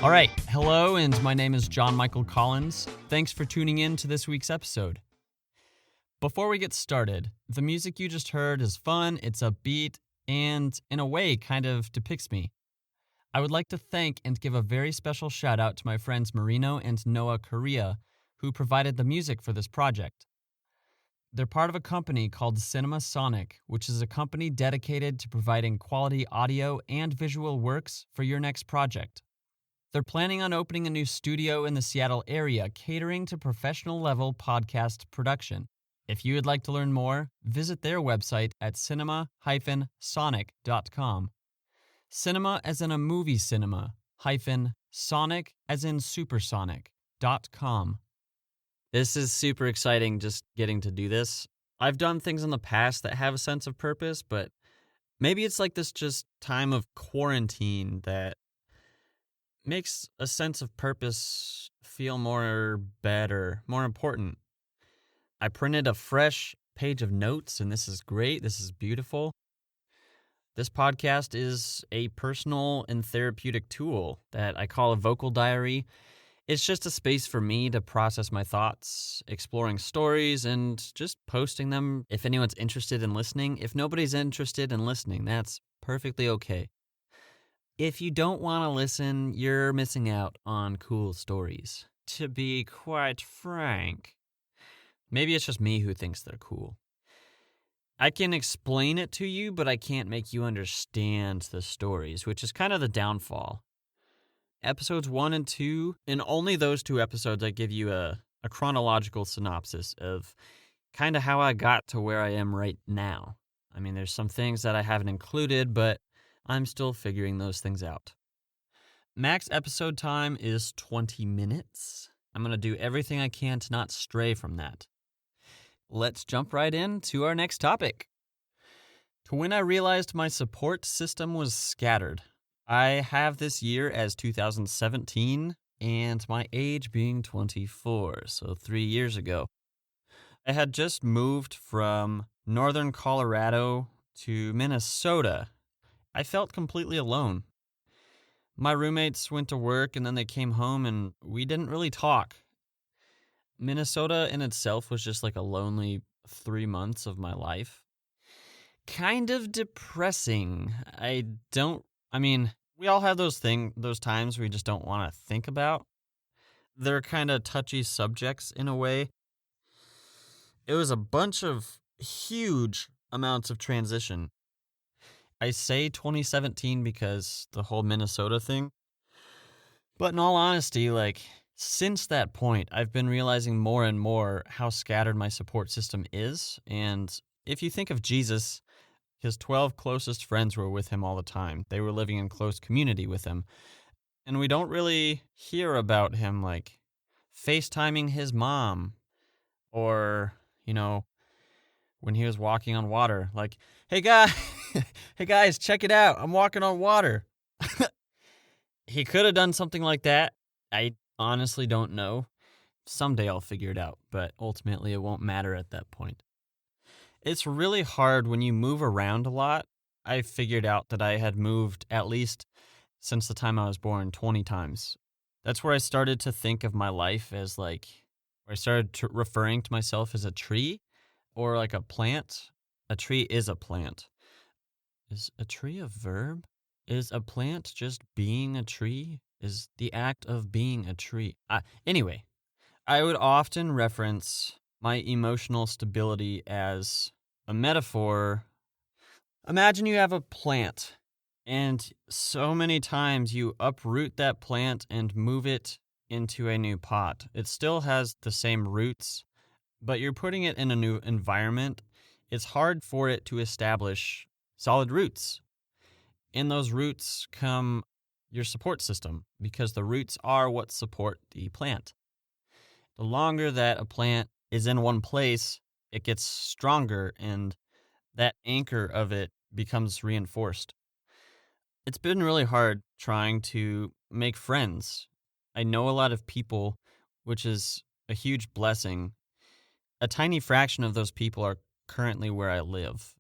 All right, hello, and my name is John Michael Collins. Thanks for tuning in to this week's episode. Before we get started, the music you just heard is fun, it's upbeat, and in a way kind of depicts me. I would like to thank and give a very special shout out to my friends Marino and Noah Correa, who provided the music for this project. They're part of a company called Cinema Sonic, which is a company dedicated to providing quality audio and visual works for your next project. They're planning on opening a new studio in the Seattle area, catering to professional-level podcast production. If you would like to learn more, visit their website at cinema-sonic.com. Cinema as in a movie cinema, -sonic as in supersonic.com. This is super exciting just getting to do this. I've done things in the past that have a sense of purpose, but maybe it's like this just time of quarantine that makes a sense of purpose feel more better, more important. I printed a fresh page of notes, and this is great. This is beautiful. This podcast is a personal and therapeutic tool that I call a vocal diary. It's just a space for me to process my thoughts, exploring stories, and just posting them if anyone's interested in listening. If nobody's interested in listening, that's perfectly okay. If you don't want to listen, you're missing out on cool stories. To be quite frank, maybe it's just me who thinks they're cool. I can explain it to you, but I can't make you understand the stories, which is kind of the downfall. Episodes 1 and 2, in only those 2 episodes, I give you a chronological synopsis of kind of how I got to where I am right now. I mean, there's some things that I haven't included, but I'm still figuring those things out. Max episode time is 20 minutes. I'm going to do everything I can to not stray from that. Let's jump right into our next topic. To when I realized my support system was scattered. I have this year as 2017 and my age being 24, so 3 years ago. I had just moved from northern Colorado to Minnesota. I felt completely alone. My roommates went to work and then they came home and we didn't really talk. Minnesota in itself was just like a lonely 3 months of my life. Kind of depressing. We all have those times we just don't want to think about. They're kind of touchy subjects in a way. It was a bunch of huge amounts of transition. I say 2017 because the whole Minnesota thing. But in all honesty, since that point, I've been realizing more and more how scattered my support system is. And if you think of Jesus, his 12 closest friends were with him all the time. They were living in close community with him. And we don't really hear about him, FaceTiming his mom or, when he was walking on water, hey guys, check it out. I'm walking on water. He could have done something like that. I honestly don't know. Someday I'll figure it out, but ultimately it won't matter at that point. It's really hard when you move around a lot. I figured out that I had moved at least since the time I was born 20 times. That's where I started to think of my life as where I started referring to myself as a tree or like a plant. A tree is a plant. Is a tree a verb? Is a plant just being a tree? Is the act of being a tree? Anyway, I would often reference my emotional stability as a metaphor. Imagine you have a plant, and so many times you uproot that plant and move it into a new pot. It still has the same roots, but you're putting it in a new environment. It's hard for it to establish solid roots. In those roots come your support system, because the roots are what support the plant. The longer that a plant is in one place, it gets stronger, and that anchor of it becomes reinforced. It's been really hard trying to make friends. I know a lot of people, which is a huge blessing. A tiny fraction of those people are currently where I live.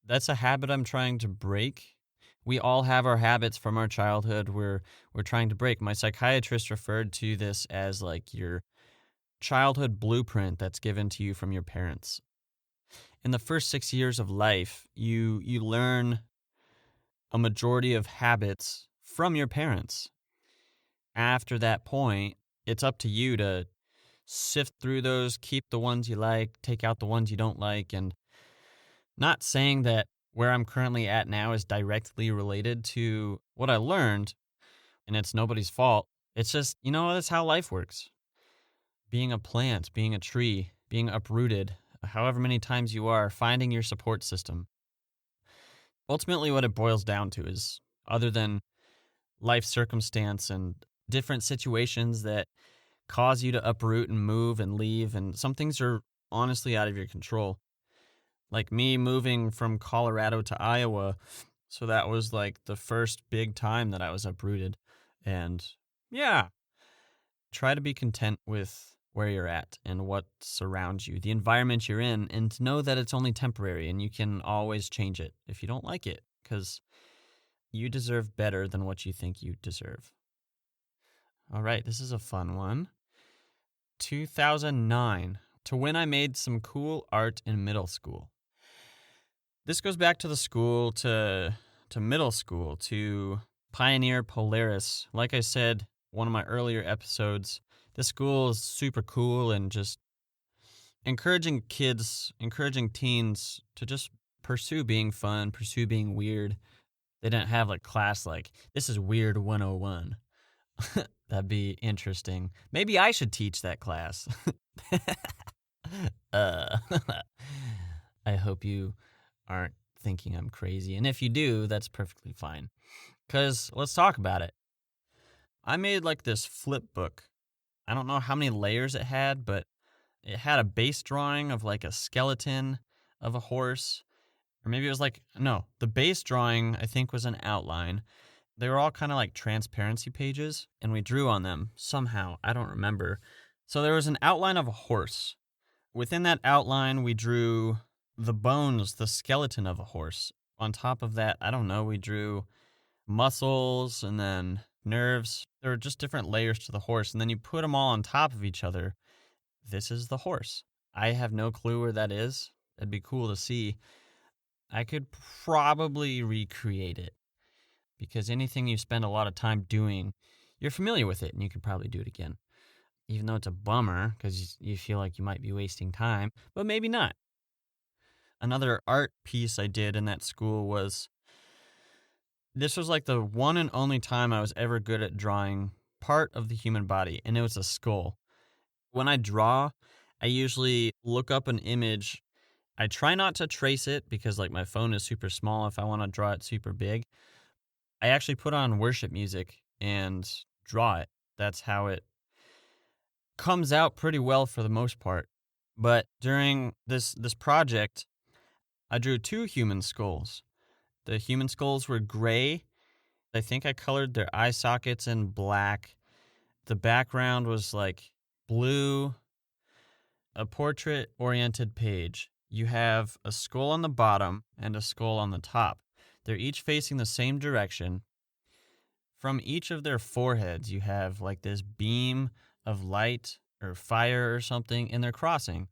That's a habit I'm trying to break. We all have our habits from our childhood we're trying to break. My psychiatrist referred to this as like your childhood blueprint that's given to you from your parents. In the first 6 years of life, you learn a majority of habits from your parents. After that point, it's up to you to sift through those, keep the ones you like, take out the ones you don't like, and not saying that where I'm currently at now is directly related to what I learned, and it's nobody's fault. It's just, that's how life works. Being a plant, being a tree, being uprooted, however many times you are, finding your support system. Ultimately, what it boils down to is, other than life circumstance and different situations that cause you to uproot and move and leave, and some things are honestly out of your control. Like me moving from Colorado to Iowa, so that was like the first big time that I was uprooted. And yeah, try to be content with where you're at and what surrounds you, the environment you're in, and to know that it's only temporary and you can always change it if you don't like it, because you deserve better than what you think you deserve. All right, this is a fun one. 2009, to when I made some cool art in middle school. This goes back to the school, to middle school, to Pioneer Polaris. Like I said, one of my earlier episodes, this school is super cool and just encouraging teens to just pursue being fun, pursue being weird. They didn't have like class like, this is Weird 101. That'd be interesting. Maybe I should teach that class. I hope you aren't thinking I'm crazy. And if you do, that's perfectly fine. Because let's talk about it. I made like this flip book. I don't know how many layers it had, but it had a base drawing of like a skeleton of a horse. Or maybe it was the base drawing I think was an outline. They were all kind of like transparency pages, and we drew on them somehow. I don't remember. So there was an outline of a horse. Within that outline, we drew the bones, the skeleton of a horse. On top of that, I don't know, we drew muscles and then nerves. There were just different layers to the horse, and then you put them all on top of each other. This is the horse. I have no clue where that is. It'd be cool to see. I could probably recreate it, because anything you spend a lot of time doing, you're familiar with it, and you could probably do it again. Even though it's a bummer, because you feel like you might be wasting time, but maybe not. Another art piece I did in that school this was like the one and only time I was ever good at drawing part of the human body, and it was a skull. When I draw, I usually look up an image. I try not to trace it, because like my phone is super small if I want to draw it super big. I actually put on worship music and draw it. That's how it comes out pretty well for the most part. But during this project, I drew 2 human skulls. The human skulls were gray. I think I colored their eye sockets in black. The background was like blue. A portrait-oriented page. You have a skull on the bottom and a skull on the top. They're each facing the same direction. From each of their foreheads, you have like this beam of light or fire or something, and they're crossing.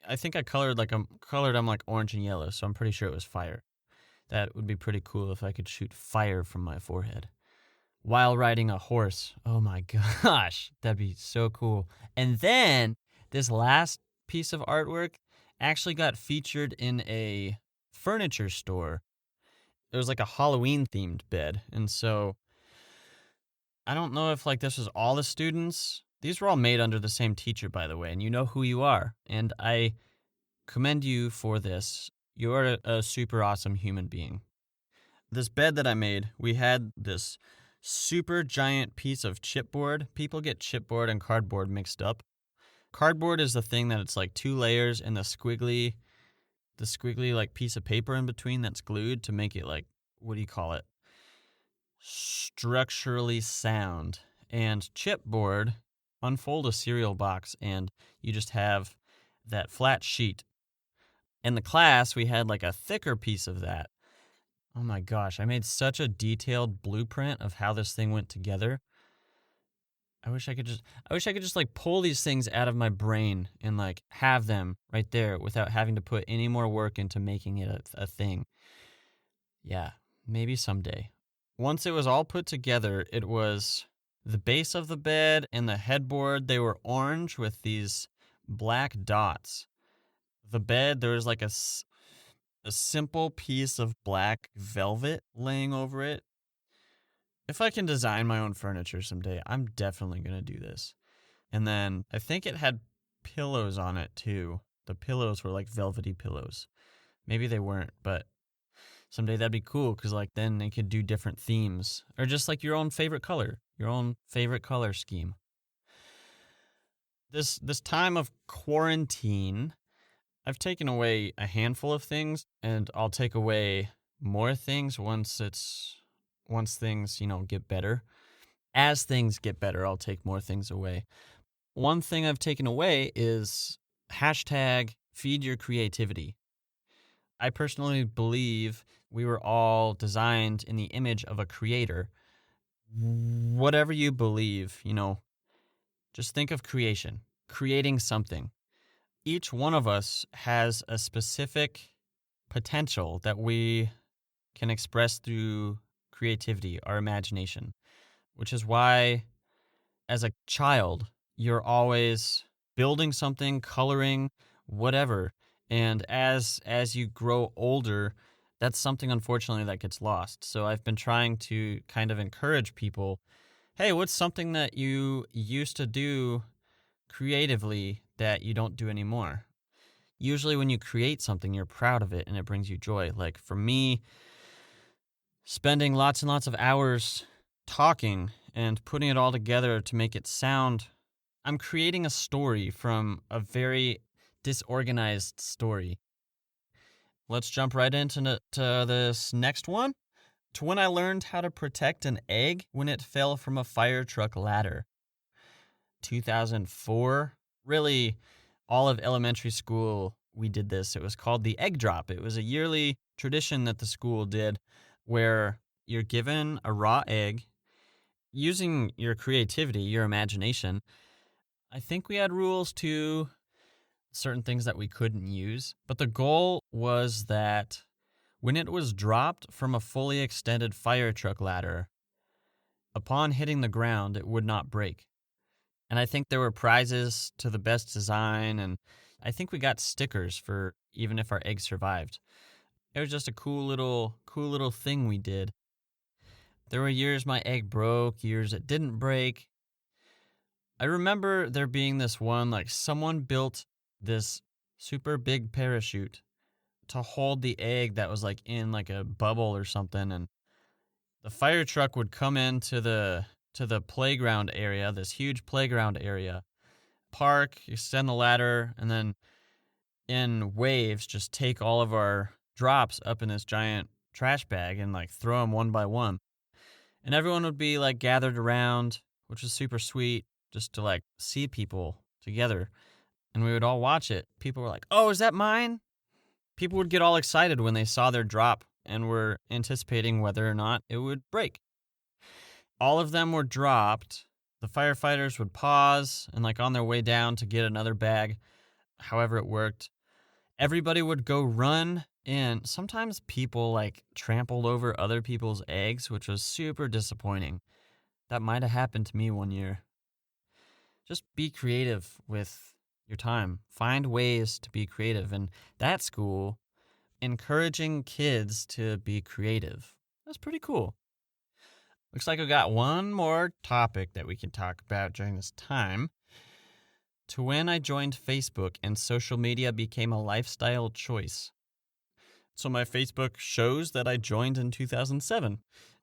I think I colored them like orange and yellow, so I'm pretty sure it was fire. That would be pretty cool if I could shoot fire from my forehead while riding a horse. Oh my gosh, that'd be so cool. And then this last piece of artwork actually got featured in a furniture store. It was like a Halloween-themed bed, and so I don't know if like this was all the students. These were all made under the same teacher, by the way, and you know who you are, and I commend you for this. You're a super awesome human being. This bed that I made, we had this super giant piece of chipboard. People get chipboard and cardboard mixed up. Cardboard is the thing that it's like 2 layers and the squiggly like piece of paper in between that's glued to make it like, what do you call it? Structurally sound. And chipboard, unfold a cereal box and you just have that flat sheet. In the class, we had like a thicker piece of that. Oh my gosh, I made such a detailed blueprint of how this thing went together. I wish I could just like pull these things out of my brain and like have them right there without having to put any more work into making it a thing. Yeah, maybe someday. Once it was all put together, it was the base of the bed and the headboard. They were orange with these black dots. The bed, there was like a simple piece of black velvet laying over it. If I can design my own furniture someday, I'm definitely going to do this. And then I think it had pillows on it too. The pillows were like velvety pillows. Maybe they weren't, but someday that'd be cool because like then they could do different themes or just like your own favorite color scheme. This time of quarantine, I've taken away a handful of things and I'll take away more things once things, get better. As things get better, I'll take more things away. One thing I've taken away is hashtag feed your creativity. I personally believe we were all designed in the image of a creator. Whatever you believe, just think of creating something. Each one of us has a specific potential that we can express through creativity, our imagination, which is why as a child, you're always building something, coloring, whatever. And as you grow older, that's something unfortunately that gets lost. So I've been trying to kind of encourage people, hey, what's something that you used to do creatively that you don't do anymore? Usually when you create something, you're proud of it and it brings you joy. Like for me, spending lots and lots of hours talking and putting it all together to make it sound, I'm creating a story from a very disorganized story. Let's jump right into this next one. To when I learned how to protect an egg when it fell from a fire truck ladder. 2004. Really, all of elementary school, we did this. It was called the egg drop. It was a yearly tradition that the school did where you're given a raw egg using your creativity, your imagination. I think we had rules too, certain things that we couldn't use. But the goal was that when it was dropped from a fully extended fire truck ladder, upon hitting the ground, it would not break. And I think there were prizes to the best design, and I think we got stickers for even if our egg survived. It was just a cool little thing we did. There were years my egg broke, years it didn't break. I remember there being this one, like someone built this super big parachute to hold the egg that was like in like a bubble or something, and the fire truck would come into the playground area, this huge playground area, park, extend the ladder, and then in waves just take all of our drops up in this giant trash bag and like throw them one by one. And everyone would be like gathered around, which was super sweet, just to like see people together. And we would all watch it. People were like, "Oh, is that mine?" People would get all excited when they saw their drop and were anticipating whether or not it would break. All of them were dropped. The firefighters would pause and like on their way down to get another bag, however it worked. Everybody would go run in. Sometimes people like trampled over other people's eggs, which was super disappointing. That might have happened to me one year. Just be creative with your time. Find ways to be creative. And that school, encouraging kids to be creative. That's pretty cool. Looks like we got one more topic that we can talk about during this time. To when I joined Facebook and social media became a lifestyle choice. So my Facebook shows that I joined in 2007,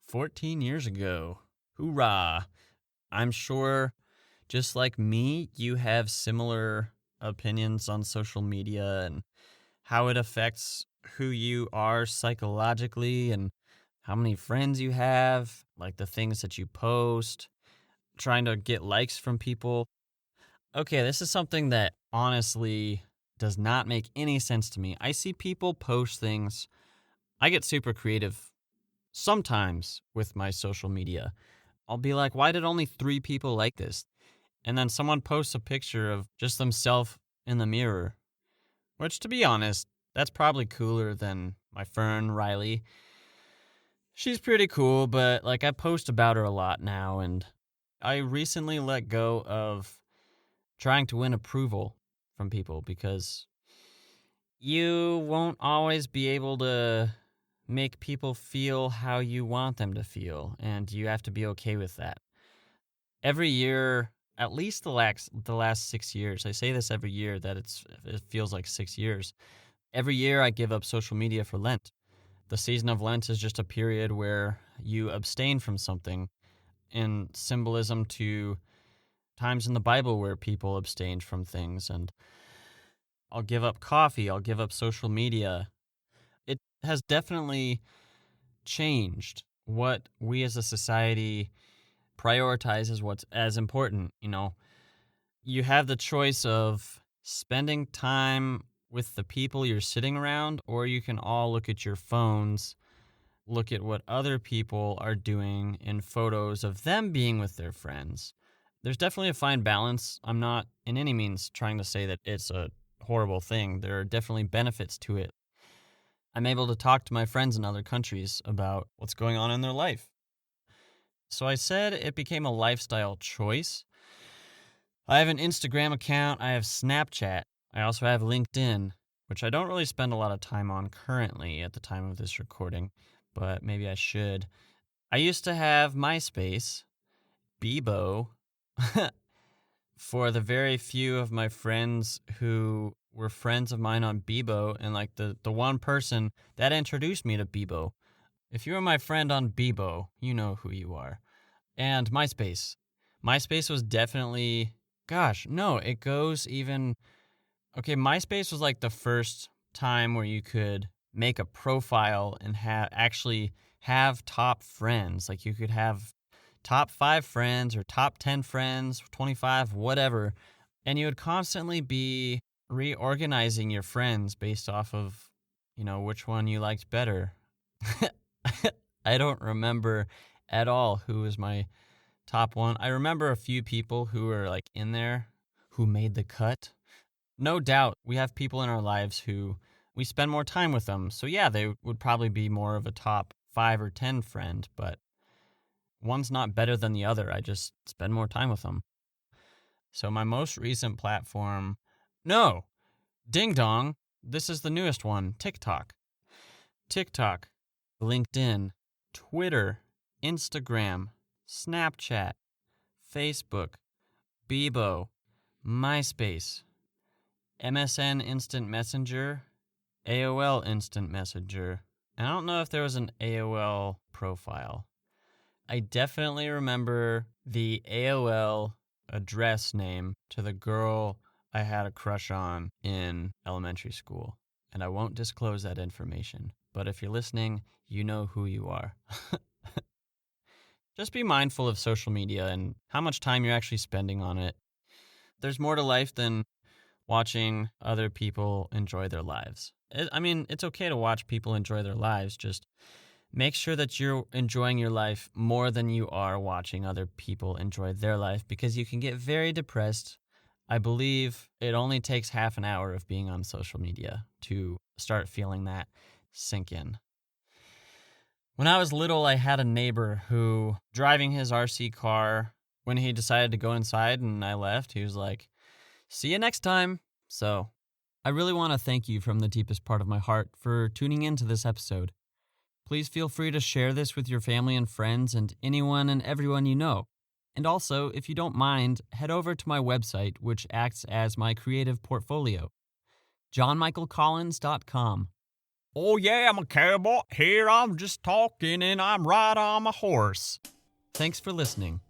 14 years ago. Hoorah! I'm sure, just like me, you have similar opinions on social media and how it affects who you are psychologically and how many friends you have, like the things that you post, trying to get likes from people. Okay, this is something that honestly does not make any sense to me. I see people post things. I get super creative sometimes with my social media. I'll be like, why did only 3 people like this? And then someone posts a picture of just themselves in the mirror, which, to be honest, that's probably cooler than my friend Riley. She's pretty cool, but I post about her a lot now, and I recently let go of trying to win approval from people because you won't always be able to make people feel how you want them to feel, and you have to be okay with that. Every year, at least the last 6 years, I say this every year that it feels like 6 years. Every year I give up social media for Lent. The season of Lent is just a period where you abstain from something in symbolism to times in the Bible where people abstained from things. And I'll give up coffee, I'll give up social media. It has definitely changed what we as a society prioritize as what's as important. You have the choice of spending time with the people you're sitting around, or you can all look at your phones, look at what other people are doing in photos of them being with their friends. There's definitely a fine balance. I'm not in any means trying to say that it's a horrible thing. There are definitely benefits to it. I'm able to talk to my friends in other countries about what's going on in their life. So I said it became a lifestyle choice. I have an Instagram account. I have Snapchat. I also have LinkedIn, which I don't really spend a lot of time on currently at the time of this recording, but maybe I should. I used to have MySpace, Bebo, for the very few of my friends who were friends of mine on Bebo, and the one person that introduced me to Bebo. If you were my friend on Bebo, you know who you are. And MySpace. MySpace was definitely, it goes even, MySpace was the first time where you could make a profile and actually have top friends. You could have top 5 friends or top 10 friends, 25, whatever. And you would constantly be reorganizing your friends based off of, which one you liked better. I don't remember at all who was my top one. I remember a few people who were in there who made the cut. No doubt we have people in our lives who we spend more time with them. So yeah, they would probably be more of a top 5 or 10 friend, but one's not better than the other. I just spend more time with them. So my most recent platform, ding dong, this is the newest one, TikTok, LinkedIn, Twitter, Instagram, Snapchat, Facebook, Bebo, MySpace, MSN Instant Messenger, AOL Instant Messenger. I don't know if there was an AOL profile. I definitely remember the AOL address name to the girl I had a crush on in elementary school. And I won't disclose that information. But if you're listening, you know who you are. Just be mindful of social media and how much time you're actually spending on it. There's more to life than watching other people enjoy their lives. It's okay to watch people enjoy their lives. Just make sure that you're enjoying your life more than you are watching other people enjoy their life, because you can get very depressed. I believe it only takes half an hour of being on social media to start feeling that sink in. When I was little, I had a neighbor who, driving his RC car, when he decided to go inside and I left, he was like, "See you next time." So I really want to thank you from the deepest part of my heart for tuning into this episode. Please feel free to share this with your family and friends and anyone and everyone you know. And also, if you don't mind, head over to my website, which acts as my creative portfolio, johnmichaelcollins.com. Oh yeah, I'm a cowboy. Here I'm just talking and I'm right on my horse. Thanks for listening.